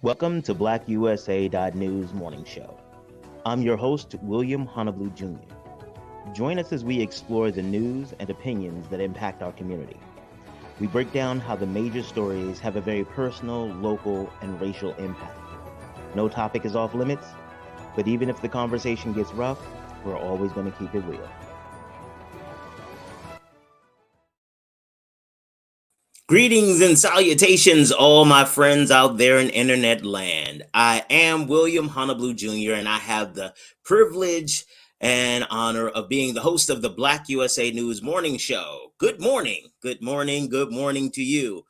Welcome to BlackUSA.news Morning Show. I'm your host, William Honolulu Jr. Join us as we explore the news and opinions that impact our community. We break down how the major stories have a very personal, local, and racial impact. No topic is off limits, but even if the conversation gets rough, we're always going to keep it real. Greetings and salutations, all my friends out there in internet land. I am William Honolulu Jr., and I have the privilege and honor of being the host of the Black USA News Morning Show. Good morning, good morning, good morning to you.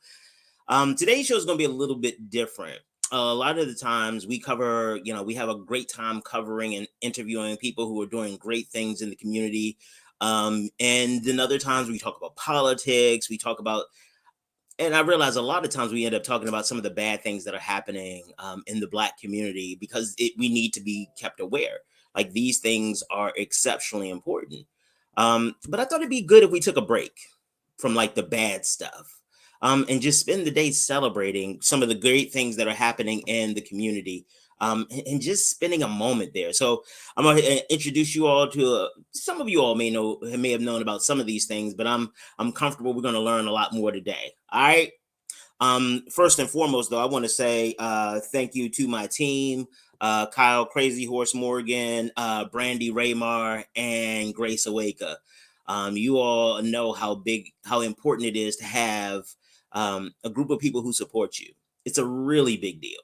Today's show is going to be a little bit different. A lot of the times we cover, we have a great time covering and interviewing people who are doing great things in the community. And then other times we talk about politics, and I realize a lot of times we end up talking about some of the bad things that are happening in the Black community because we need to be kept aware. Like, these things are exceptionally important. But I thought it'd be good if we took a break from like the bad stuff and just spend the day celebrating some of the great things that are happening in the community. And just spending a moment there. So I'm going to introduce you all to some of you all may have known about some of these things, but I'm comfortable we're going to learn a lot more today. All right. First and foremost, though, I want to say thank you to my team, Kyle Crazy Horse Morgan, Brandy Raymar, and Grace Awaka. You all know how important it is to have a group of people who support you. It's a really big deal.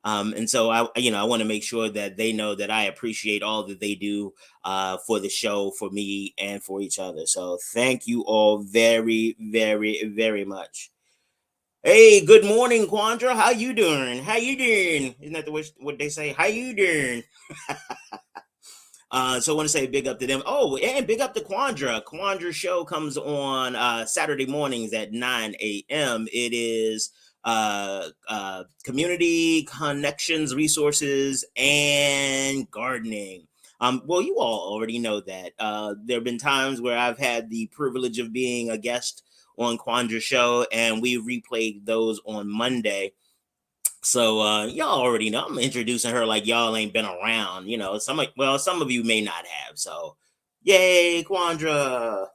And so I want to make sure that they know that I appreciate all that they do for the show, for me, and for each other. So thank you all very, very, very much. Hey, good morning, Quandra. How you doing? How you doing? Isn't that what they say? How you doing? So I want to say big up to them. Oh, and big up to Quandra. Quandra's show comes on Saturday mornings at 9 a.m. It is community connections, resources, and gardening. Well, you all already know that. There have been times where I've had the privilege of being a guest on Quandra's show, and we replayed those on Monday. So y'all already know I'm introducing her like y'all ain't been around. Some of you may not have. So yay, Quandra.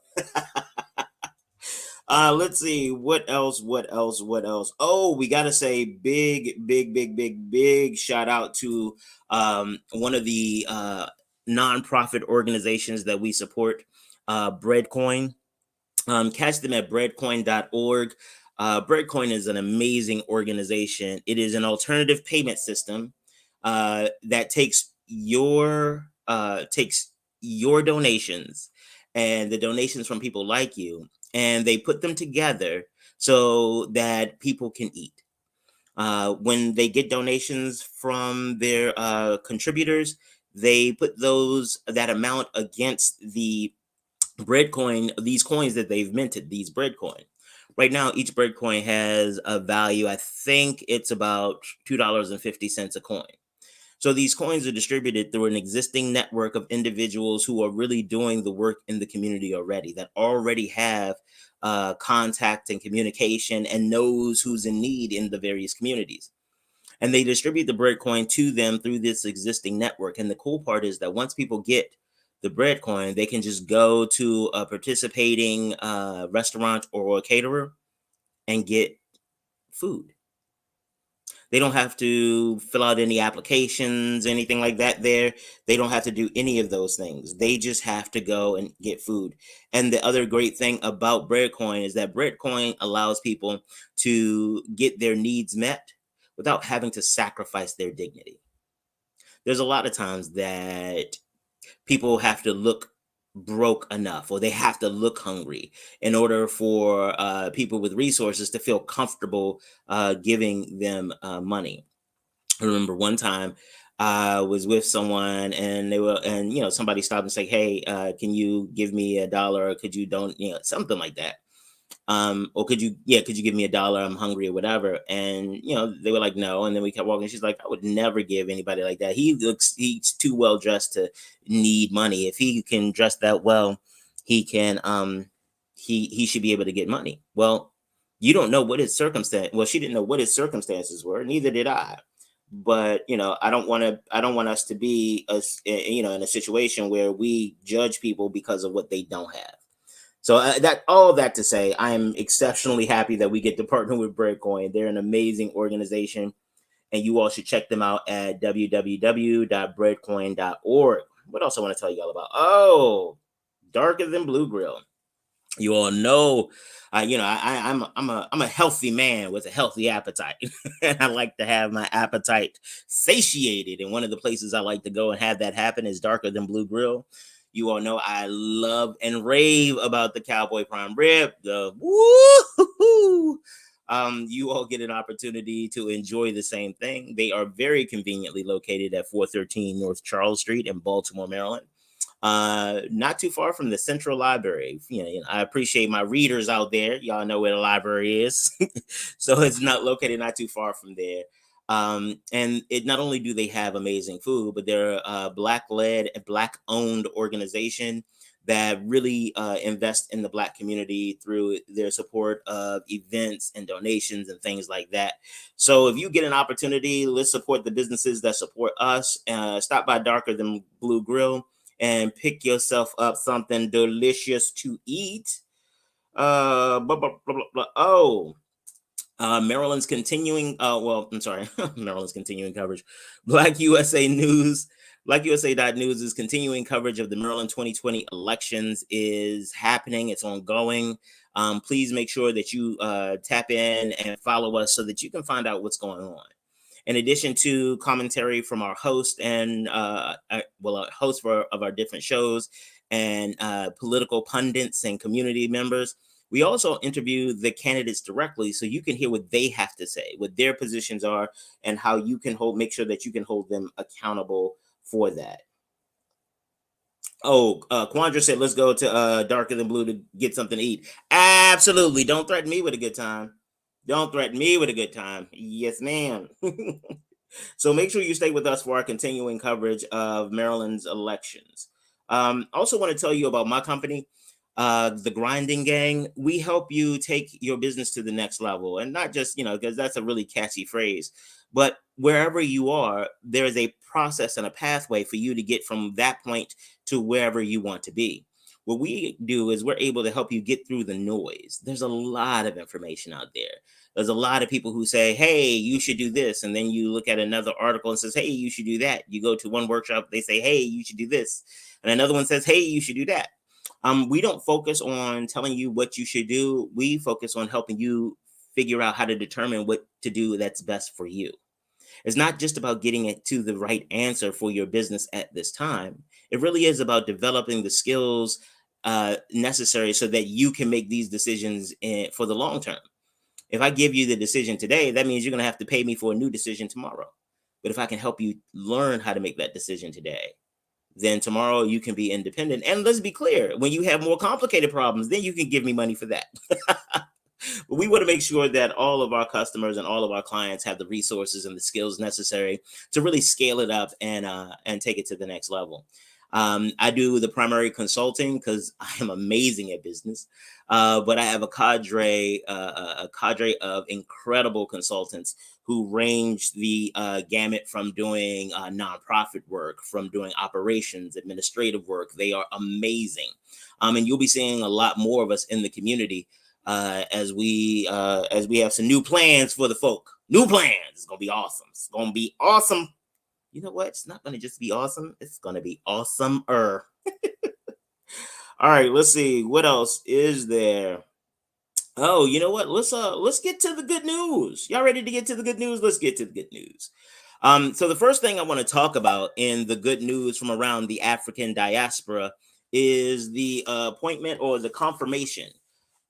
Let's see what else. Oh, we gotta say big shout out to one of the nonprofit organizations that we support, Breadcoin. Catch them at breadcoin.org. Breadcoin is an amazing organization. It is an alternative payment system that takes your donations and the donations from people like you, and they put them together so that people can eat. When they get donations from their contributors, they put that amount against the breadcoin, these coins that they've minted, these breadcoin. Right now, each breadcoin has a value. I think it's about $2.50 a coin. So these coins are distributed through an existing network of individuals who are really doing the work in the community already, that already have contact and communication and knows who's in need in the various communities. And they distribute the breadcoin to them through this existing network. And the cool part is that once people get the breadcoin, they can just go to a participating restaurant or a caterer and get food. They don't have to fill out any applications, anything like that there. They don't have to do any of those things. They just have to go and get food. And the other great thing about Breadcoin is that Breadcoin allows people to get their needs met without having to sacrifice their dignity. There's a lot of times that people have to look broke enough, or they have to look hungry in order for people with resources to feel comfortable giving them money. I remember one time I was with someone and somebody stopped and said, hey, can you give me $1, or could you don't, something like that. Or could you give me $1? I'm hungry or whatever. And, they were like, no. And then we kept walking. She's like, I would never give anybody like that. He's too well dressed to need money. If he can dress that well, he can, he should be able to get money. Well, you don't know what his circumstance. Well, she didn't know what his circumstances were. Neither did I. but I don't want us to be in a situation where we judge people because of what they don't have. So that to say, I am exceptionally happy that we get to partner with Breadcoin. They're an amazing organization, and you all should check them out at www.breadcoin.org. What else I want to tell you all about? Oh, Darker Than Blue Grill. You all know, I'm a healthy man with a healthy appetite, and I like to have my appetite satiated. And one of the places I like to go and have that happen is Darker Than Blue Grill. You all know I love and rave about the Cowboy Prime Rib. The woo. You all get an opportunity to enjoy the same thing. They are very conveniently located at 413 North Charles Street in Baltimore, Maryland. Not too far from the Central Library. I appreciate my readers out there. Y'all know where the library is. So it's located not too far from there. And it not only do they have amazing food, but they're a Black-led, Black-owned organization that really invest in the Black community through their support of events and donations and things like that. So if you get an opportunity, let's support the businesses that support us. Stop by Darker Than Blue Grill and pick yourself up something delicious to eat. Maryland's continuing. Maryland's continuing coverage. BlackUSA.news is continuing coverage of the Maryland 2020 elections is happening. It's ongoing. Please make sure that you tap in and follow us so that you can find out what's going on. In addition to commentary from our host and hosts of our different shows and political pundits and community members, we also interview the candidates directly so you can hear what they have to say, what their positions are, and how you can make sure that you can hold them accountable for that. Quandra said, let's go to Darker Than Blue to get something to eat. Absolutely. Don't threaten me with a good time. Don't threaten me with a good time. Yes, ma'am. So make sure you stay with us for our continuing coverage of Maryland's elections. Also want to tell you about my company, the Grinding Gang. We help you take your business to the next level, and not just, because that's a really catchy phrase, but wherever you are, there is a process and a pathway for you to get from that point to wherever you want to be. What we do is we're able to help you get through the noise. There's a lot of information out there. There's a lot of people who say, hey, you should do this. And then you look at another article and says, hey, you should do that. You go to one workshop, they say, hey, you should do this. And another one says, hey, you should do that. We don't focus on telling you what you should do. We focus on helping you figure out how to determine what to do that's best for you. It's not just about getting it to the right answer for your business at this time. It really is about developing the skills necessary so that you can make these decisions for the long term. If I give you the decision today, that means you're going to have to pay me for a new decision tomorrow. But if I can help you learn how to make that decision today, then tomorrow you can be independent. And let's be clear, when you have more complicated problems, then you can give me money for that. But we want to make sure that all of our customers and all of our clients have the resources and the skills necessary to really scale it up and take it to the next level. I do the primary consulting because I am amazing at business, but I have a cadre of incredible consultants who range the gamut from doing nonprofit work, from doing operations, administrative work. They are amazing, and you'll be seeing a lot more of us in the community as we have some new plans for the folk. New plans. It's gonna be awesome. It's gonna be awesome. You know what? It's not going to just be awesome. It's going to be awesomer. All right, let's see. What else is there? Oh, you know what? Let's get to the good news. Y'all ready to get to the good news? Let's get to the good news. So the first thing I want to talk about in the good news from around the African diaspora is the appointment or the confirmation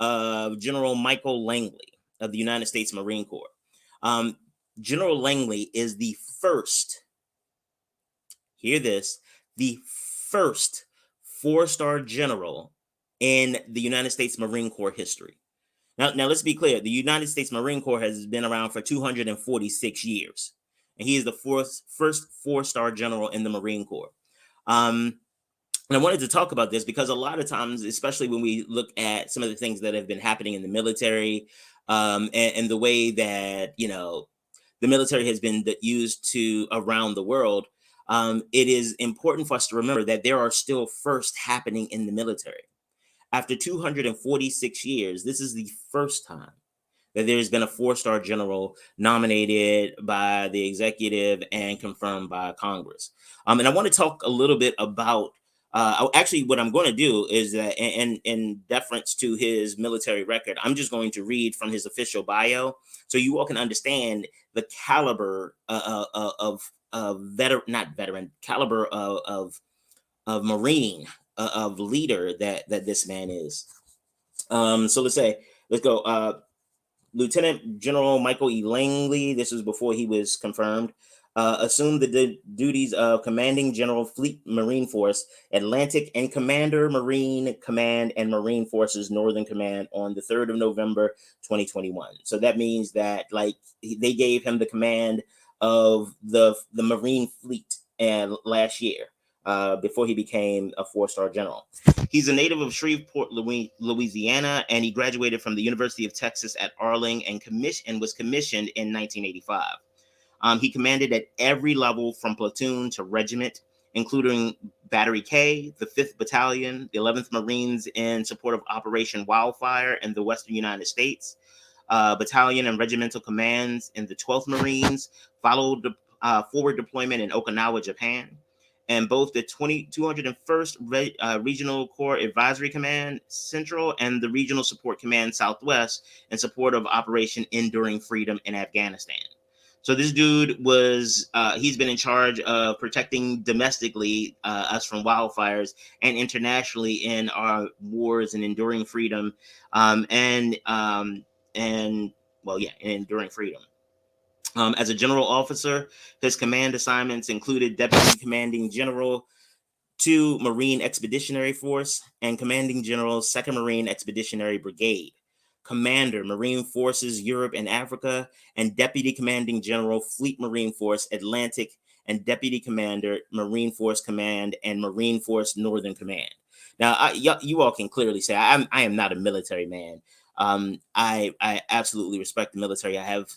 of General Michael Langley of the United States Marine Corps. General Langley is the first, hear this, the first 4-star general in the United States Marine Corps history. Now let's be clear. The United States Marine Corps has been around for 246 years, and he is the first 4-star general in the Marine Corps. And I wanted to talk about this because a lot of times, especially when we look at some of the things that have been happening in the military, and the way that, the military has been used to around the world, it is important for us to remember that there are still firsts happening in the military. After 246 years, this is the first time that there's been a 4-star general nominated by the executive and confirmed by Congress. And I want to talk a little bit about, actually, what I'm going to do is that, in deference to his military record, I'm just going to read from his official bio so you all can understand the caliber caliber of Marine, of leader that this man is. So let's go. Lieutenant General Michael E. Langley, this was before he was confirmed, assumed the duties of Commanding General Fleet Marine Force Atlantic and Commander Marine Command and Marine Forces Northern Command on the 3rd of November, 2021. So that means that, like, they gave him the command of the Marine Fleet last year, before he became a 4-star general. He's a native of Shreveport, Louisiana, and he graduated from the University of Texas at Arling and was commissioned in 1985. He commanded at every level from platoon to regiment, including Battery K, the 5th Battalion, the 11th Marines in support of Operation Wildfire in the Western United States, battalion and regimental commands in the 12th Marines, followed the forward deployment in Okinawa, Japan, and both the 201st Regional Corps Advisory Command Central and the Regional Support Command Southwest in support of Operation Enduring Freedom in Afghanistan. So this dude was, he's been in charge of protecting domestically us from wildfires and internationally in our wars and enduring freedom, and enduring freedom. As a general officer, his command assignments included Deputy Commanding General 2 Marine Expeditionary Force and Commanding General 2nd Marine Expeditionary Brigade, Commander Marine Forces Europe and Africa, and Deputy Commanding General Fleet Marine Force Atlantic, and Deputy Commander Marine Force Command and Marine Force Northern Command. Now, you all can clearly say I am not a military man. I absolutely respect the military. I have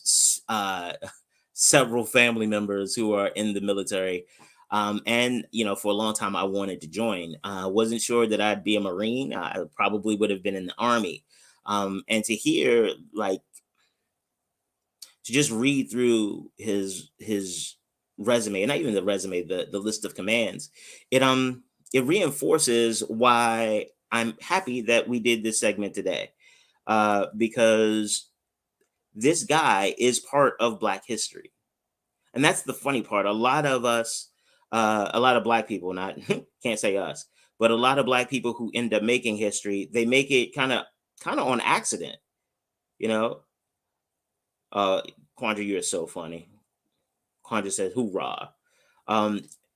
several family members who are in the military. And, for a long time, I wanted to join. Wasn't sure that I'd be a Marine. I probably would have been in the Army. And to hear, to just read through his resume, and not even the resume, the list of commands, it reinforces why I'm happy that we did this segment today. Because this guy is part of Black history. And that's the funny part. A lot of us, a lot of Black people, not can't say us, but a lot of Black people who end up making history, they make it kind of on accident. Quandra, you're so funny. Quandra says, hoorah.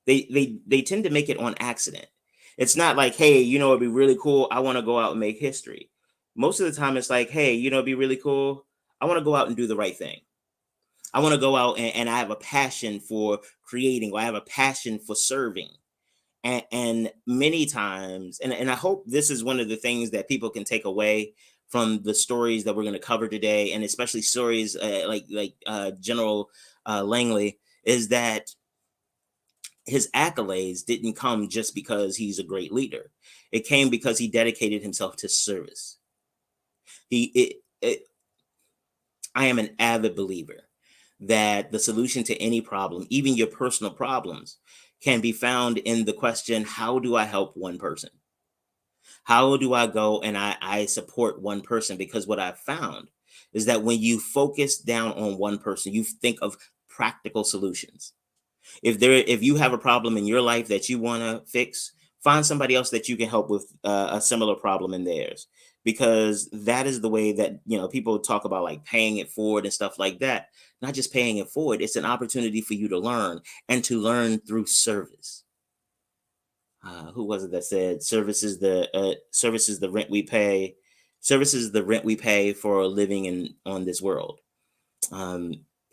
They tend to make it on accident. It's not like, hey, it'd be really cool, I want to go out and make history. Most of the time it's like, hey, it'd be really cool, I want to go out and do the right thing. I want to go out and I have a passion for creating, or I have a passion for serving. And many times, and I hope this is one of the things that people can take away from the stories that we're going to cover today, and especially stories like General Langley, is that his accolades didn't come just because he's a great leader. It came because he dedicated himself to service. I am an avid believer that the solution to any problem, even your personal problems, can be found in the question, how do I help one person? How do I go and I support one person? Because what I've found is that when you focus down on one person, you think of practical solutions. If you have a problem in your life that you want to fix, find somebody else that you can help with a similar problem in theirs, because that is the way that people talk about, like, paying it forward and stuff like that. Not just paying it forward, it's an opportunity for you to learn, and to learn through service. Who was it that said service is the rent we pay? Service is the rent we pay for living on this world.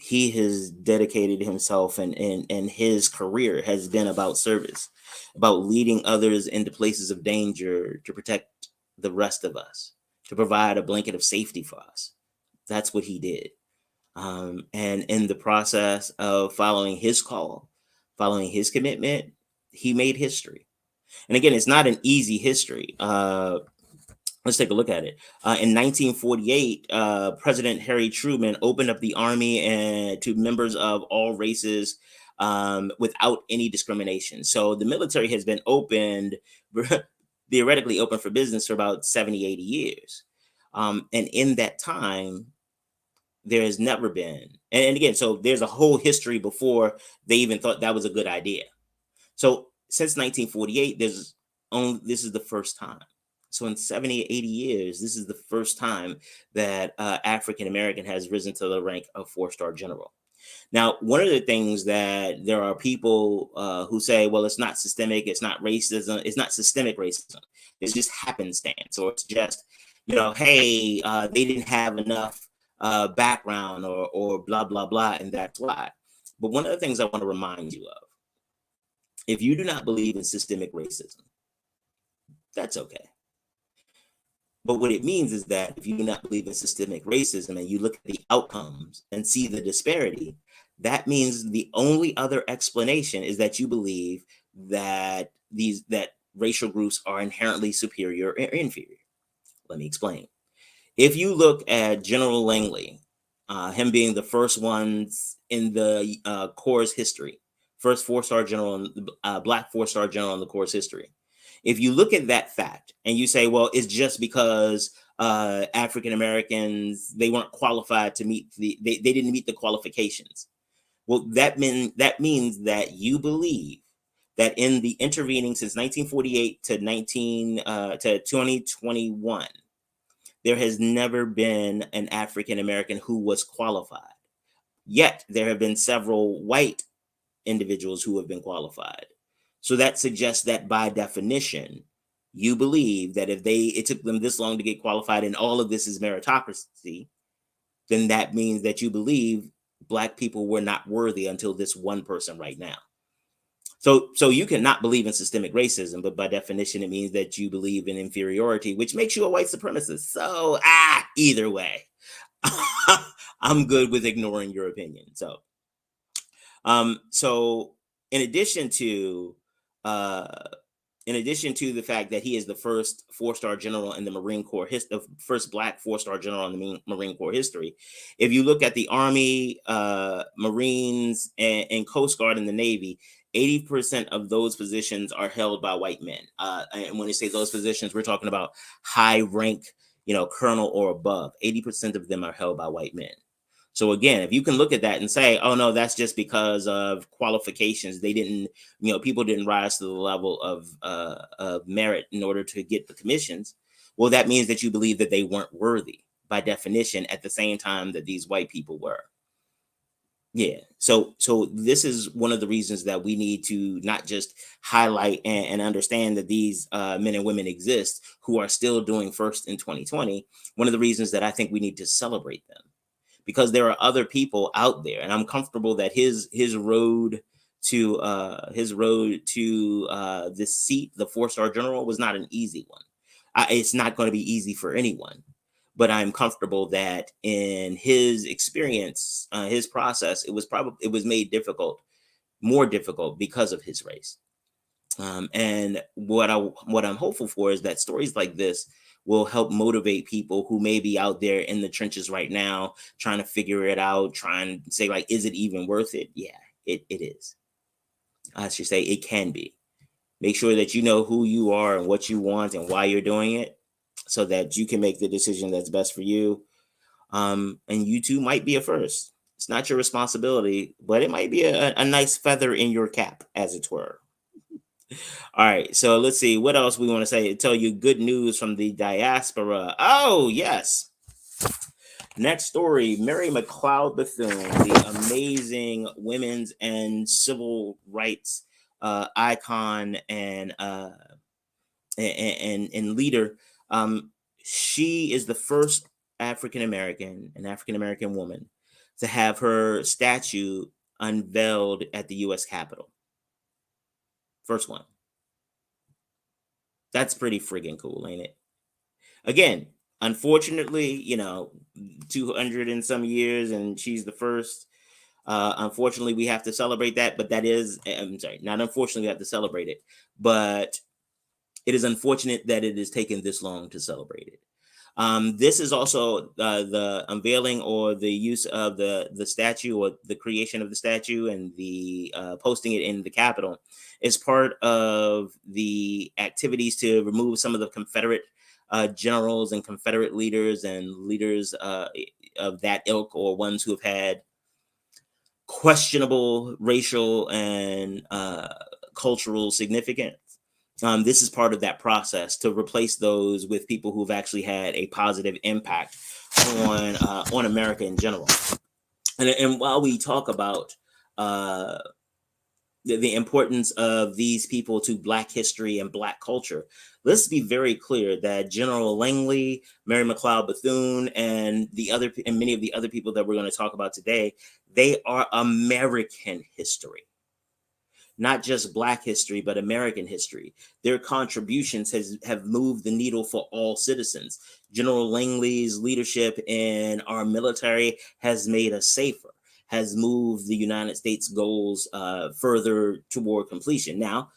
He has dedicated himself, and his career has been about service, about leading others into places of danger to protect the rest of us, to provide a blanket of safety for us. That's what he did. And in the process of following his call, following his commitment, he made history. And again, it's not an easy history. Let's take a look at it. In 1948, President Harry Truman opened up the army and to members of all races without any discrimination. So the military has been opened, theoretically open for business for about 70, 80 years. And in that time, there has never been, and again, so there's a whole history before they even thought that was a good idea. So since 1948, this is the first time. So in 70, 80 years, this is the first time that African American has risen to the rank of 4-star general. Now, one of the things that there are people who say, well, it's not systemic, it's not racism, it's not systemic racism, it's just happenstance, or it's just, hey, they didn't have enough background or blah, blah, blah, and that's why. But one of the things I want to remind you of, if you do not believe in systemic racism, that's okay. But what it means is that if you do not believe in systemic racism and you look at the outcomes and see the disparity, that means the only other explanation is that you believe that that racial groups are inherently superior or inferior. Let me explain. If you look at General Langley, him being the first ones in the Corps' history, first 4-star general, Black 4-star general in the Corps' history. If you look at that fact and you say, well, it's just because African Americans, they weren't qualified to meet they didn't meet the qualifications. Well, that means that you believe that in the intervening since 1948 to 2021, there has never been an African American who was qualified. Yet there have been several white individuals who have been qualified. So that suggests that by definition, you believe that if it took them this long to get qualified and all of this is meritocracy, then that means that you believe Black people were not worthy until this one person right now. So you cannot believe in systemic racism, but by definition, it means that you believe in inferiority, which makes you a white supremacist. So, either way, I'm good with ignoring your opinion. So in addition to the fact that he is the first 4-star general in the Marine Corps the first Black 4-star general in the Marine Corps history, if you look at the Army, Marines, and Coast Guard in the Navy, 80% of those positions are held by white men. And when we say those positions, we're talking about high rank, colonel or above. 80% of them are held by white men. So again, if you can look at that and say, oh no, that's just because of qualifications. They didn't, people didn't rise to the level of merit in order to get the commissions. Well, that means that you believe that they weren't worthy by definition at the same time that these white people were. Yeah. So this is one of the reasons that we need to not just highlight and understand that these men and women exist who are still doing first in 2020. One of the reasons that I think we need to celebrate them, because there are other people out there, and I'm comfortable that his road to this seat, the 4-star general, was not an easy one. It's not going to be easy for anyone, but I'm comfortable that in his experience, his process, it was made more difficult because of his race. And what I'm hopeful for is that stories like this will help motivate people who may be out there in the trenches right now, trying to figure it out, trying to say, like, is it even worth it? Yeah, it is. I should say it can be. Make sure that you know who you are and what you want and why you're doing it, so that you can make the decision that's best for you. And you too might be a first. It's not your responsibility, but it might be a nice feather in your cap, as it were. All right, so let's see what else we want to say. Tell you good news from the diaspora. Oh, yes. Next story, Mary McLeod Bethune, the amazing women's and civil rights icon and leader. She is the first African American woman to have her statue unveiled at the U.S. Capitol. First one. That's pretty friggin' cool, ain't it? Again, Unfortunately, 200 and some years, and she's the first. Unfortunately, we have to celebrate that, but that is, I'm sorry, not unfortunately, we have to celebrate it, but it is unfortunate that it has taken this long to celebrate it. This is also the unveiling or the use of the statue, or the creation of the statue, and the posting it in the Capitol is part of the activities to remove some of the Confederate generals and Confederate leaders and leaders of that ilk, or ones who have had questionable racial and cultural significance. This is part of that process to replace those with people who've actually had a positive impact on America in general. And while we talk about uh, the importance of these people to Black history and Black culture, let's be very clear that General Langley, Mary McLeod Bethune, and many of the other people that we're going to talk about today, they are American history. Not just Black history, but American history. Their contributions have moved the needle for all citizens. General Langley's leadership in our military has made us safer, has moved the United States goals further toward completion. Now,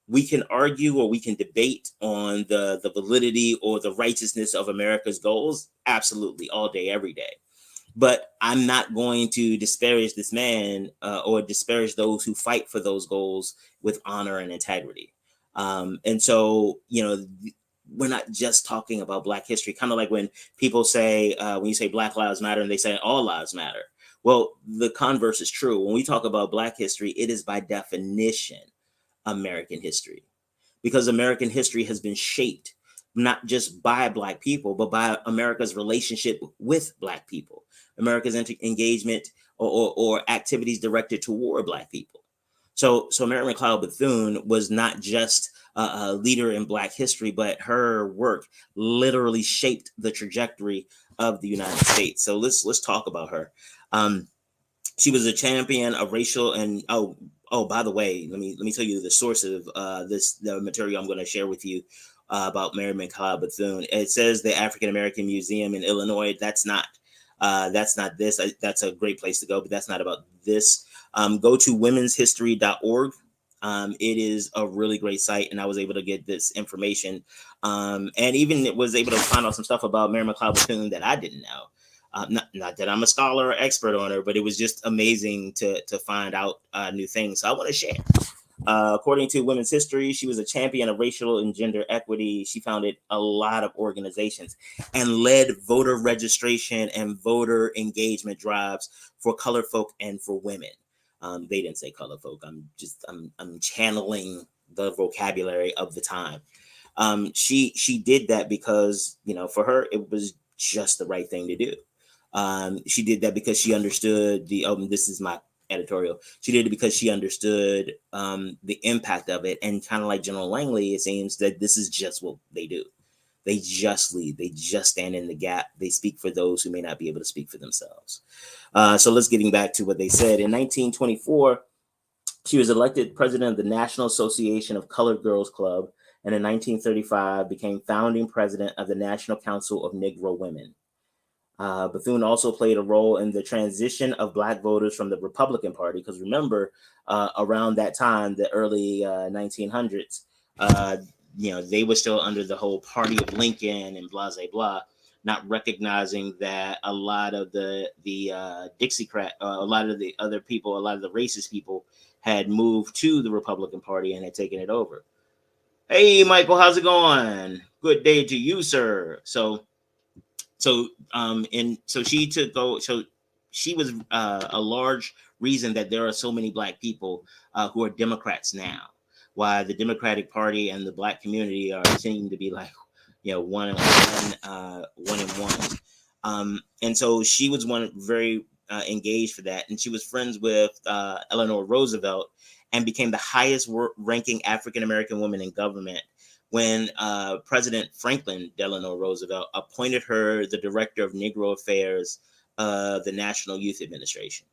we can argue or we can debate on the validity or the righteousness of America's goals, absolutely, all day, every day. But I'm not going to disparage this man or disparage those who fight for those goals with honor and integrity. And so, we're not just talking about Black history, kind of like when people say, when you say Black Lives Matter, and they say all lives matter. Well, the converse is true. When we talk about Black history, it is by definition American history, because American history has been shaped not just by Black people, but by America's relationship with Black people, America's engagement or activities directed toward Black people. So Mary McLeod Bethune was not just a leader in Black history, but her work literally shaped the trajectory of the United States. So let's talk about her. She was a champion of racial and by the way, let me tell you the source of the material I'm going to share with you about Mary McLeod Bethune. It says the African American Museum in Illinois. That's not this. That's a great place to go, but that's not about this. Go to womenshistory.org. It is a really great site, and I was able to get this information, and even was able to find out some stuff about Mary McLeod Bethune that I didn't know. Not that I'm a scholar or expert on her, but it was just amazing to find out new things. So I want to share. According to Women's History, she was a champion of racial and gender equity. She founded a lot of organizations and led voter registration and voter engagement drives for colored folk and for women. They didn't say colored folk. I'm channeling the vocabulary of the time. She did that because, for her, it was just the right thing to do. She did that because she understood this is my editorial. She did it because she understood the impact of it. And kind of like General Langley, it seems that this is just what they do. They just lead. They just stand in the gap. They speak for those who may not be able to speak for themselves. So let's getting back to what they said. In 1924, she was elected president of the National Association of Colored Girls Club, and in 1935 became founding president of the National Council of Negro Women. Bethune also played a role in the transition of Black voters from the Republican Party, because remember, around that time, the early 1900s, they were still under the whole Party of Lincoln and blah, blah, blah, not recognizing that a lot of the Dixiecrat, a lot of the other people, a lot of the racist people had moved to the Republican Party and had taken it over. Hey, Michael, how's it going? Good day to you, sir. So she took go. So she was a large reason that there are so many Black people who are Democrats now. Why the Democratic Party and the Black community are seeming to be like, one and one. And so she was one very engaged for that, and she was friends with Eleanor Roosevelt, and became the highest ranking African American woman in government when President Franklin Delano Roosevelt appointed her the director of Negro Affairs, the National Youth Administration.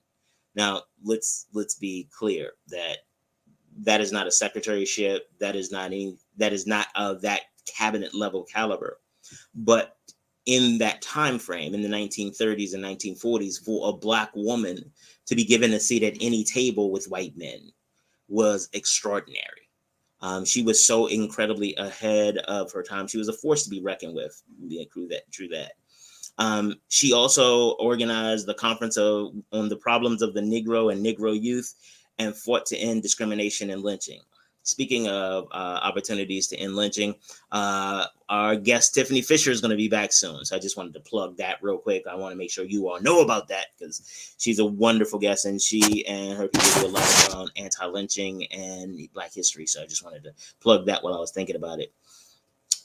Now, let's be clear that is not a secretaryship. That is not of that cabinet level caliber. But in that time frame in the 1930s and 1940s, for a Black woman to be given a seat at any table with white men was extraordinary. She was so incredibly ahead of her time. She was a force to be reckoned with. True that. She also organized the Conference on the Problems of the Negro and Negro Youth, and fought to end discrimination and lynching. Speaking of opportunities to end lynching, our guest Tiffany Fisher is going to be back soon. So I just wanted to plug that real quick. I want to make sure you all know about that, because she's a wonderful guest, and she and her people do a lot around anti-lynching and Black history. So I just wanted to plug that while I was thinking about it.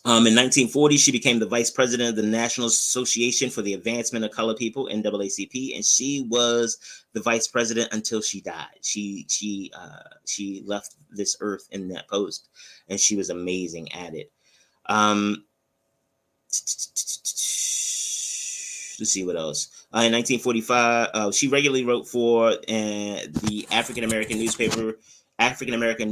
In 1940, she became the vice president of the National Association for the Advancement of Colored People, NAACP, and she was the vice president until she died. She left this earth in that post, and she was amazing at it. Let's see what else. In 1945, she regularly wrote for the African American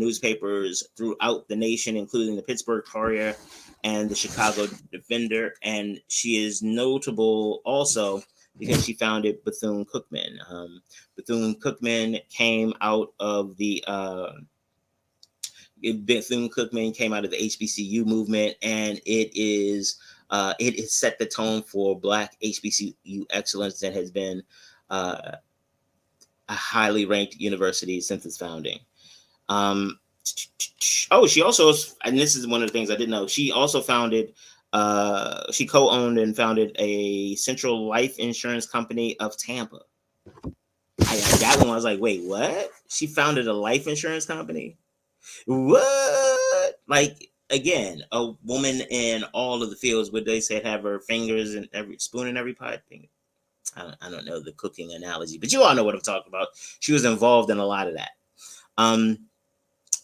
newspapers throughout the nation, including the Pittsburgh Courier and the Chicago Defender. And she is notable also because she founded Bethune-Cookman. Bethune-Cookman came out of the HBCU movement, and it has set the tone for Black HBCU excellence and has been a highly ranked university since its founding. She also, and this is one of the things I didn't know, she also founded, she co-owned and founded a Central Life Insurance Company of Tampa. That one, I was like, wait, what? She founded a life insurance company? What? Like, again, a woman in all of the fields. Would they say have her fingers in every spoon in every pot? I don't know the cooking analogy, but you all know what I'm talking about. She was involved in a lot of that.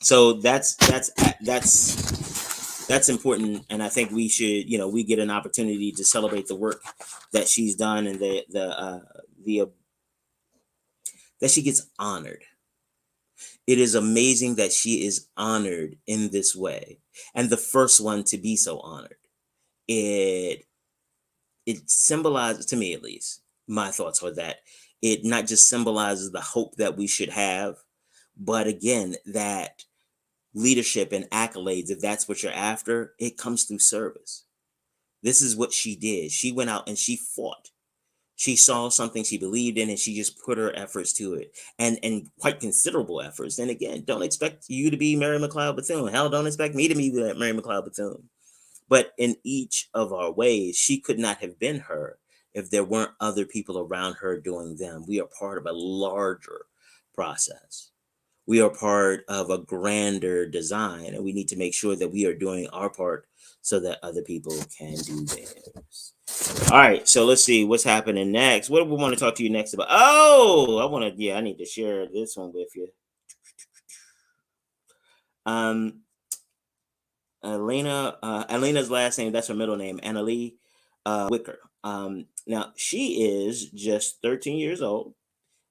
So that's important, and I think we should, we get an opportunity to celebrate the work that she's done, and that she gets honored. It is amazing that she is honored in this way, and the first one to be so honored. It symbolizes, to me at least, my thoughts are that it not just symbolizes the hope that we should have, but again, that leadership and accolades, if that's what you're after, it comes through service. This is what she did. She went out and she fought. She saw something she believed in, and she just put her efforts to it, and quite considerable efforts. And again, don't expect you to be Mary McLeod Bethune. Hell, don't expect me to be Mary McLeod Bethune. But in each of our ways, she could not have been her if there weren't other people around her doing them. We are part of a larger process. We are part of a grander design, and we need to make sure that we are doing our part so that other people can do theirs. All right, so let's see what's happening next. What do we want to talk to you next about? I need to share this one with you. Elena's last name, that's her middle name, Annalie Wicker. Now, she is just 13 years old.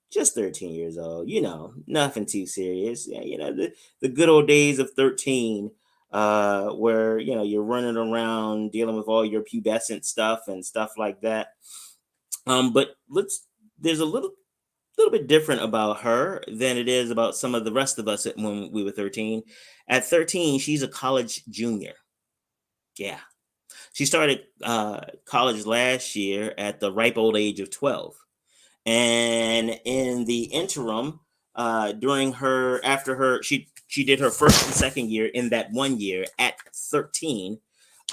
Just 13 years old, nothing too serious. Yeah, the good old days of 13, where, you're running around dealing with all your pubescent stuff and stuff like that. But there's a little bit different about her than it is about some of the rest of us when we were 13. At 13, she's a college junior. Yeah. She started college last year at the ripe old age of 12. And in the interim, she did her first and second year in that 1 year at 13,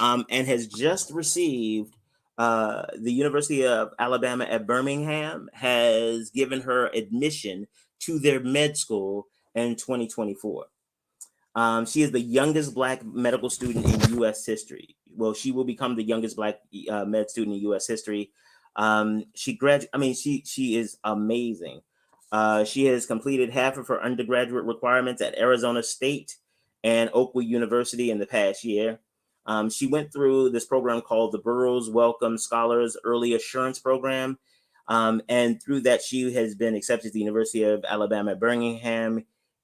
and has just received the University of Alabama at Birmingham has given her admission to their med school in 2024. She is the youngest Black medical student in U.S. history. Well, she will become the youngest Black med student in U.S. history. She is amazing. She has completed half of her undergraduate requirements at Arizona State and Oakwood University in the past year. She went through this program called the Burroughs Wellcome Scholars Early Assurance Program. And through that, she has been accepted to the University of Alabama at Birmingham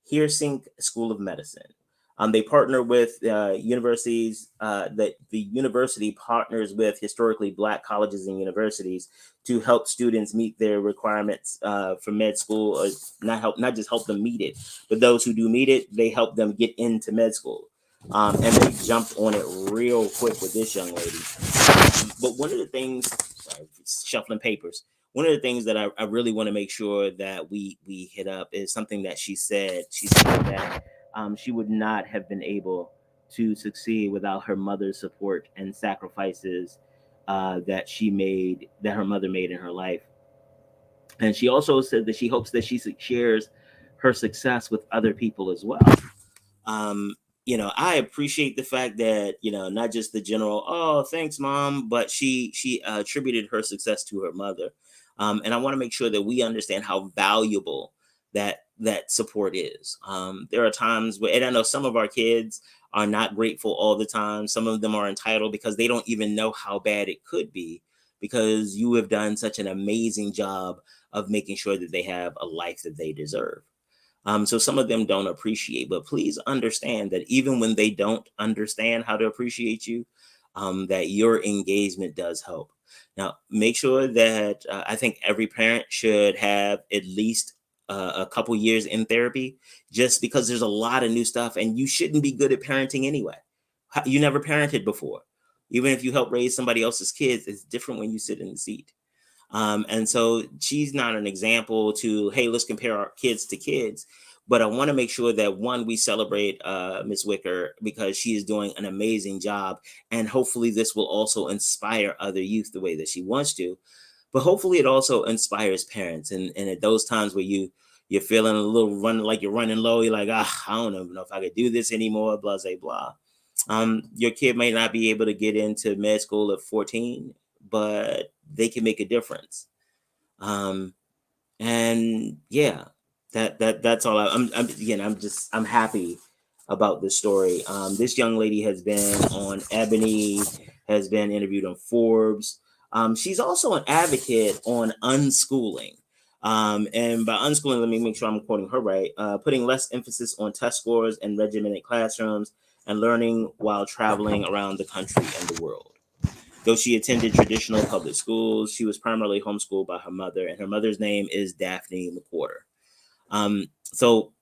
Hersink School of Medicine. They partner with universities, that the university partners with historically Black colleges and universities to help students meet their requirements for med school, or not just help them meet it, but those who do meet it, they help them get into med school. And they jumped on it real quick with this young lady. But one of the things, sorry, shuffling papers, one of the things that I really want to make sure that we hit up is something that she said. She said that she would not have been able to succeed without her mother's support and sacrifices that her mother made in her life. And she also said that she hopes that she shares her success with other people as well. um I appreciate the fact that, not just the general, oh, thanks, mom, but she attributed her success to her mother. And I want to make sure that we understand how valuable that support is. There are times where, and I know some of our kids are not grateful all the time. Some of them are entitled because they don't even know how bad it could be, because you have done such an amazing job of making sure that they have a life that they deserve. So some of them don't appreciate, but please understand that even when they don't understand how to appreciate you, that your engagement does help. Now, make sure that I think every parent should have at least a couple years in therapy, just because there's a lot of new stuff, and you shouldn't be good at parenting anyway. You never parented before. Even if you help raise somebody else's kids, it's different when you sit in the seat. And so she's not an example to, hey, let's compare our kids to kids. But I want to make sure that, one, we celebrate Ms. Wicker, because she is doing an amazing job. And hopefully this will also inspire other youth the way that she wants to. But hopefully it also inspires parents. And at those times where you're feeling a little like you're running low, you're like, I don't even know if I could do this anymore, blah, blah, blah. Your kid may not be able to get into med school at 14, but they can make a difference. And yeah, that's all. I'm happy about this story. This young lady has been on Ebony, has been interviewed on Forbes. She's also an advocate on unschooling. And by unschooling, let me make sure I'm quoting her right. Putting less emphasis on test scores and regimented classrooms, and learning while traveling around the country and the world. Though she attended traditional public schools, she was primarily homeschooled by her mother, and her mother's name is Daphne McWhorter. So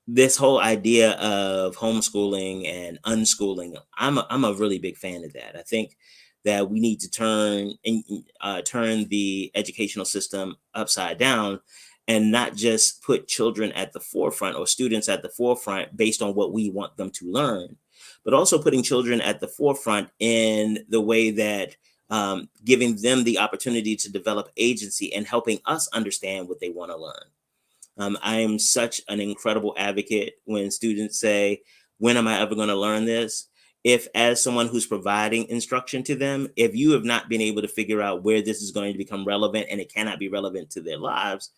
this whole idea of homeschooling and unschooling, I'm a really big fan of that. I think that we need to turn the educational system upside down, and not just put children at the forefront, or students at the forefront based on what we want them to learn, but also putting children at the forefront in the way that giving them the opportunity to develop agency and helping us understand what they want to learn. I am such an incredible advocate when students say, when am I ever going to learn this? If, as someone who's providing instruction to them, if you have not been able to figure out where this is going to become relevant, and it cannot be relevant to their lives,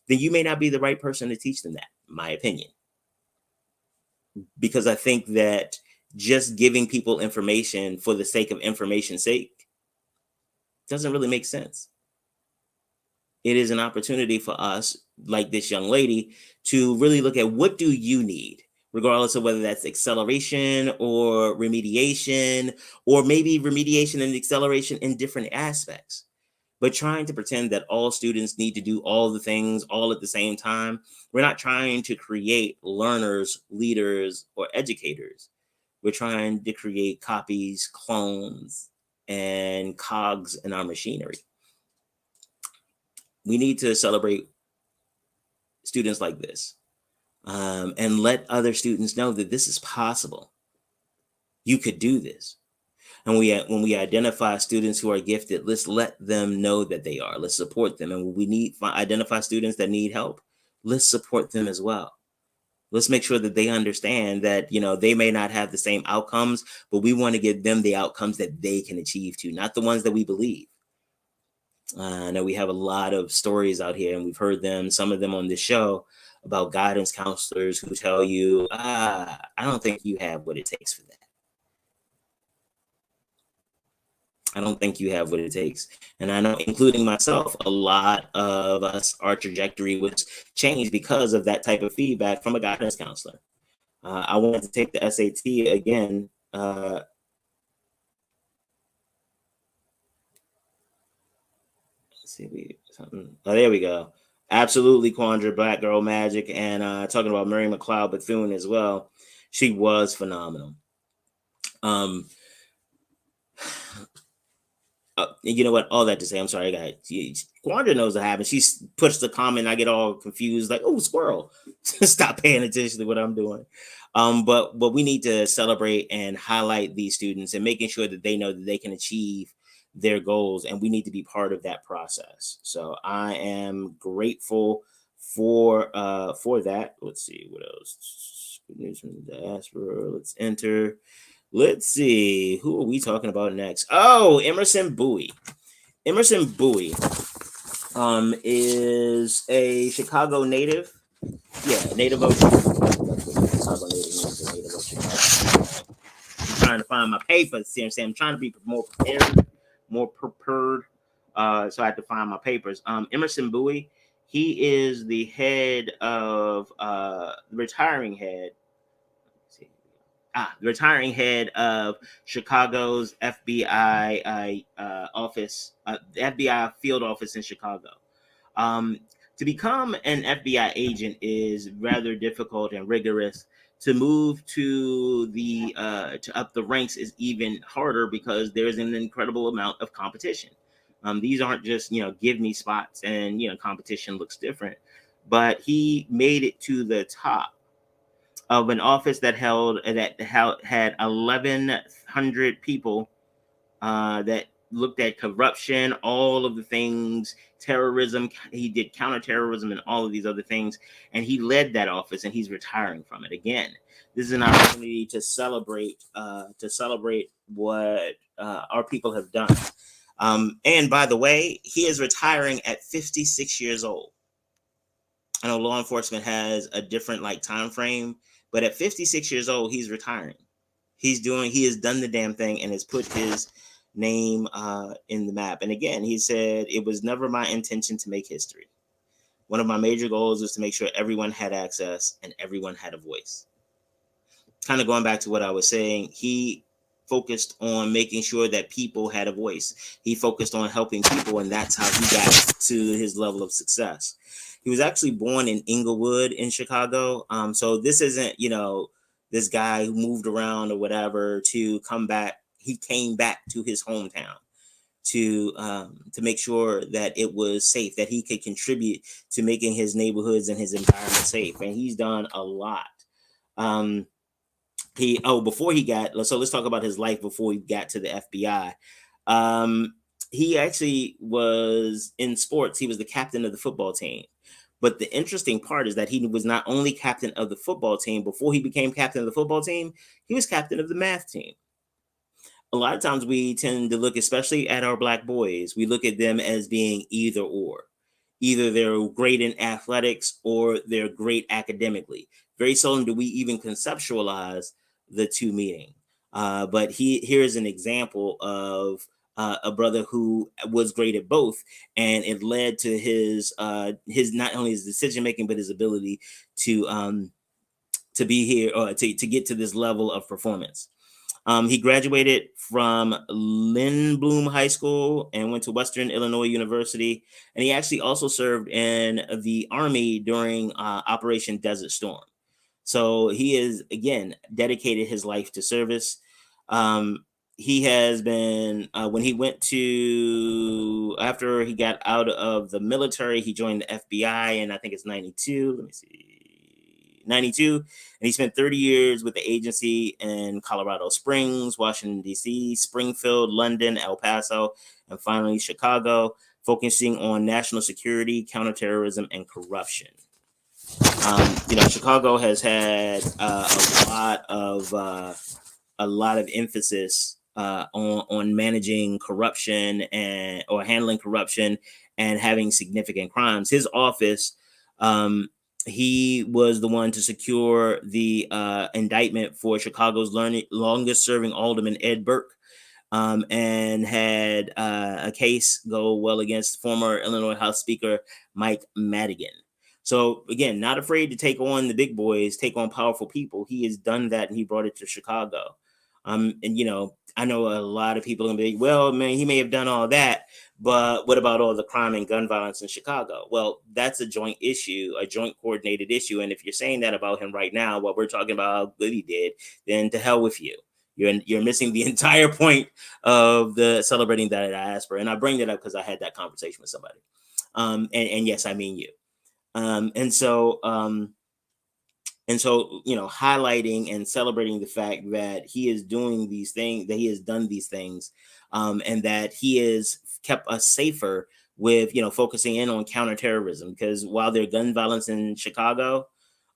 then you may not be the right person to teach them that, my opinion. Because I think that just giving people information for the sake of information's sake doesn't really make sense. It is an opportunity for us, like this young lady, to really look at, what do you need, regardless of whether that's acceleration or remediation, or maybe remediation and acceleration in different aspects. But trying to pretend that all students need to do all the things all at the same time, we're not trying to create learners, leaders, or educators. We're trying to create copies, clones, and cogs in our machinery. We need to celebrate students like this, and let other students know that this is possible. You could do this. And when we identify students who are gifted, let's let them know that they are. Let's support them. And when we identify students that need help, let's support them as well. Let's make sure that they understand that, they may not have the same outcomes, but we want to give them the outcomes that they can achieve too, not the ones that we believe. I know we have a lot of stories out here, and we've heard some of them on this show, about guidance counselors who tell you, I don't think you have what it takes for that. I don't think you have what it takes. And I know, including myself, a lot of our trajectory was changed because of that type of feedback from a guidance counselor. I wanted to take the SAT again. Let's see, something. Oh, there we go. Absolutely, Quandra, Black Girl Magic, and talking about Mary McLeod Bethune as well. She was phenomenal. You know what? All that to say, I'm sorry, I got Quandra knows what happens. She puts the comment, I get all confused, like, oh, squirrel. Stop paying attention to what I'm doing. But we need to celebrate and highlight these students and making sure that they know that they can achieve their goals, and we need to be part of that process. So I am grateful for that. Let's see what else. Good news from the diaspora. Let's enter. Let's see, who are we talking about next? Oh, Emerson Bowie. Emerson Bowie is a Chicago native. Yeah, native of Chicago. Native of Chicago. I'm trying to find my papers. See what I'm saying? I'm trying to be more prepared. So I had to find my papers. Emerson Bowie, he is the head of retiring head. The retiring head of Chicago's FBI office, the FBI field office in Chicago. To become an FBI agent is rather difficult and rigorous. To move to up the ranks is even harder because there's an incredible amount of competition. These aren't just give me spots, and competition looks different. But he made it to the top of an office that had 1,100 people that looked at corruption, all of the things, terrorism. He did counterterrorism and all of these other things, and he led that office, and he's retiring from it again. This is an opportunity to celebrate what our people have done. And by the way, he is retiring at 56 years old. I know law enforcement has a different time frame, but at 56 years old, he's retiring. He has done the damn thing and has put his name in the map. And again, he said, it was never my intention to make history. One of my major goals was to make sure everyone had access and everyone had a voice. Kind of going back to what I was saying, he focused on making sure that people had a voice. He focused on helping people, and that's how he got to his level of success. He was actually born in Inglewood in Chicago. So this isn't, this guy who moved around or whatever to come back. He came back to his hometown to make sure that it was safe, that he could contribute to making his neighborhoods and his environment safe. And he's done a lot. Let's talk about his life before he got to the FBI. He actually was in sports. He was the captain of the football team. But the interesting part is that he was not only captain of the football team. Before he became captain of the football team, he was captain of the math team. A lot of times we tend to look, especially at our Black boys, we look at them as being either or. Either they're great in athletics or they're great academically. Very seldom do we even conceptualize the two meeting. But here's an example of a brother who was great at both, and it led to his not only his decision making but his ability to be here or to get to this level of performance. He graduated from Lindblom High School and went to Western Illinois University, and he actually also served in the Army during Operation Desert Storm. So he is, again, dedicated his life to service. He has been, when he went to, after he got out of the military, he joined the FBI, and I think it's 92. Let me see. 92. And he spent 30 years with the agency in Colorado Springs, Washington, D.C., Springfield, London, El Paso, and finally Chicago, focusing on national security, counterterrorism, and corruption. Chicago has had a lot of emphasis on managing corruption or handling corruption and having significant crimes. His office, he was the one to secure the indictment for Chicago's longest serving alderman, Ed Burke, and had a case go well against former Illinois House Speaker Mike Madigan. So again, not afraid to take on the big boys, take on powerful people. He has done that, and he brought it to Chicago. And I know a lot of people are gonna be like, well, man, he may have done all that, but what about all the crime and gun violence in Chicago? Well, that's a joint issue, a joint coordinated issue. And if you're saying that about him right now, while we're talking about how good he did, then to hell with you. You're missing the entire point of the celebrating the diaspora. And I bring that up because I had that conversation with somebody. And yes, I mean you. And so highlighting and celebrating the fact that he is doing these things, that he has done these things, and that he has kept us safer with, focusing in on counterterrorism. Because while there's gun violence in Chicago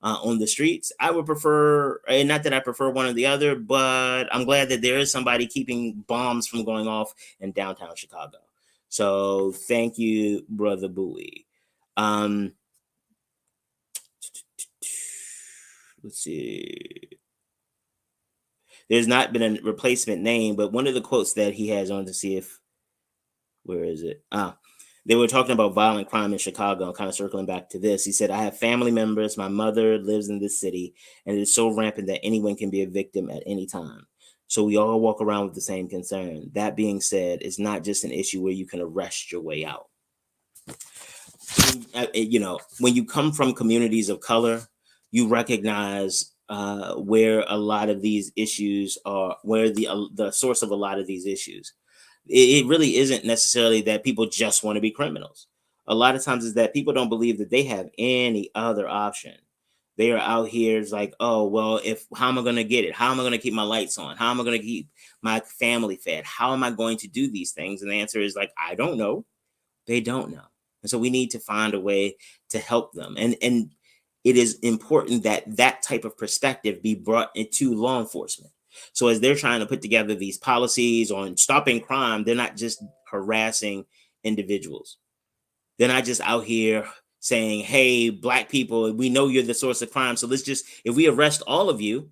on the streets, I would prefer, and not that I prefer one or the other, but I'm glad that there is somebody keeping bombs from going off in downtown Chicago. So thank you, Brother Bowie. Let's see. There's not been a replacement name, but one of the quotes that he has on, to see if, where is it? They were talking about violent crime in Chicago, kind of circling back to this. He said, I have family members. My mother lives in this city, and it is so rampant that anyone can be a victim at any time. So we all walk around with the same concern. That being said, it's not just an issue where you can arrest your way out. When you come from communities of color, you recognize where a lot of these issues are, where the source of a lot of these issues. It really isn't necessarily that people just want to be criminals. A lot of times is that people don't believe that they have any other option. They are out here, it's like, oh, well, how am I going to get it? How am I going to keep my lights on? How am I going to keep my family fed? How am I going to do these things? And the answer is like, I don't know. They don't know. And so we need to find a way to help them. And it is important that that type of perspective be brought into law enforcement. So as they're trying to put together these policies on stopping crime, they're not just harassing individuals. They're not just out here saying, hey, Black people, we know you're the source of crime. So if we arrest all of you,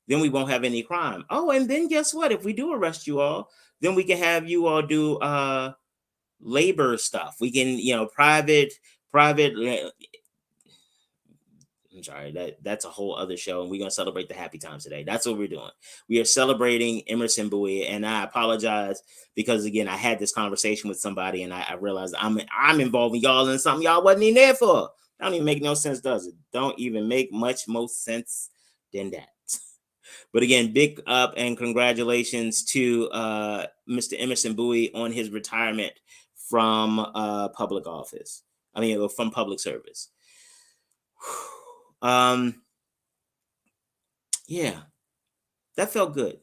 then we won't have any crime. Oh, and then guess what? If we do arrest you all, then we can have you all do labor stuff. We can, private. I'm sorry, that's a whole other show, and we're gonna celebrate the happy times today. That's what we're doing. We are celebrating Emerson Bowie, and I apologize because again, I had this conversation with somebody, and I realized I'm involving y'all in something y'all wasn't even there for. That don't even make no sense, does it? Don't even make much more sense than that. But again, big up and congratulations to Mr. Emerson Bowie on his retirement from public office. From public service. Yeah, that felt good.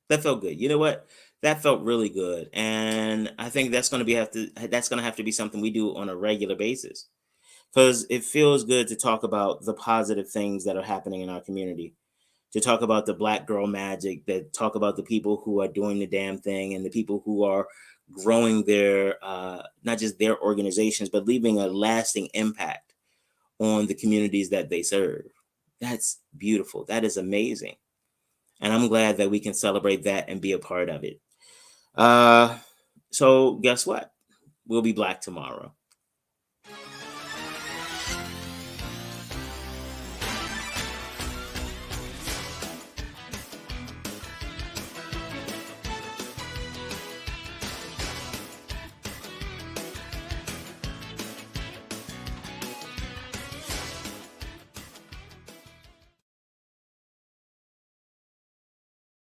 You know what? That felt really good. And I think that's going to have to be something we do on a regular basis, because it feels good to talk about the positive things that are happening in our community, to talk about the Black girl magic, that talk about the people who are doing the damn thing and the people who are growing their, not just their organizations, but leaving a lasting impact on the communities that they serve. That's beautiful. That is amazing. And I'm glad that we can celebrate that and be a part of it. So guess what? We'll be Black tomorrow.